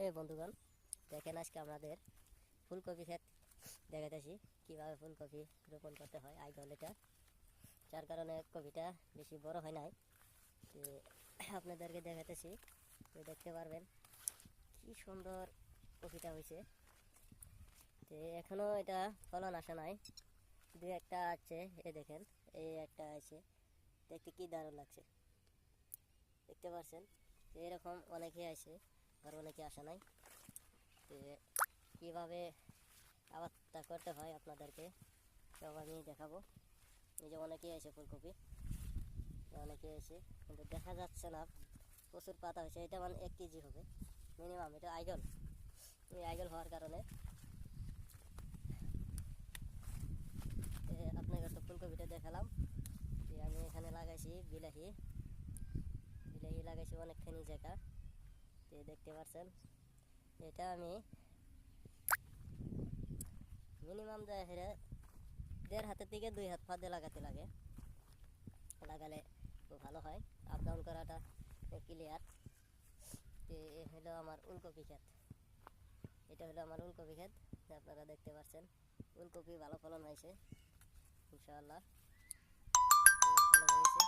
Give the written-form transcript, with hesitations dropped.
এই বন্ধুগণ, দেখেন আজকে আমাদের ফুলকপি ক্ষেত দেখাতেছি কিভাবে ফুলকপি রোপণ করতে হয়। আইডল এটা, যার কারণে কপিটা বেশি বড় হয় নাই। তো আপনাদেরকে দেখাতেছি, তো দেখতে পারবেন কি সুন্দর কপিটা হয়েছে। তো এখনো এটা ফলন আসে নাই, দু একটা আছে। এ দেখেন, এই একটা আছে, দেখতে কি দারুণ লাগছে, দেখতে পাচ্ছেন। তো এরকম অনেকে আছে, আর অনেকে আসে নাই। তো কীভাবে আবাদটা করতে হয় আপনাদেরকে সব আমি দেখাবো। এই যে অনেকেই আছে ফুলকপি, অনেকেই আছে, কিন্তু দেখা যাচ্ছে না। প্রচুর পাতা হয়েছে, এটা মানে 1 কেজি হবে মিনিমাম। এটা আইডল, এই আইডল হওয়ার কারণে আপনাকে তো ফুলকপিটা দেখালাম। আমি এখানে লাগাইছি বিলাহি লাগাইছি অনেকখানি জায়গা। তো দেখতে পাচ্ছেন, এটা আমি মিনিমাম হেরে 1.5 হাতের থেকে 2 হাত ফাঁদে লাগালে খুব ভালো হয়। আপ ডাউন করাটা ক্লিয়ার। তো হলো আমার উলকপি ক্ষেত, এটা হলো আমার উলকপি ক্ষেত। আপনারা দেখতে পাচ্ছেন উলকপি ভালো ফলন হয়েছে ইনশাআল্লাহ, ভালো হয়েছে।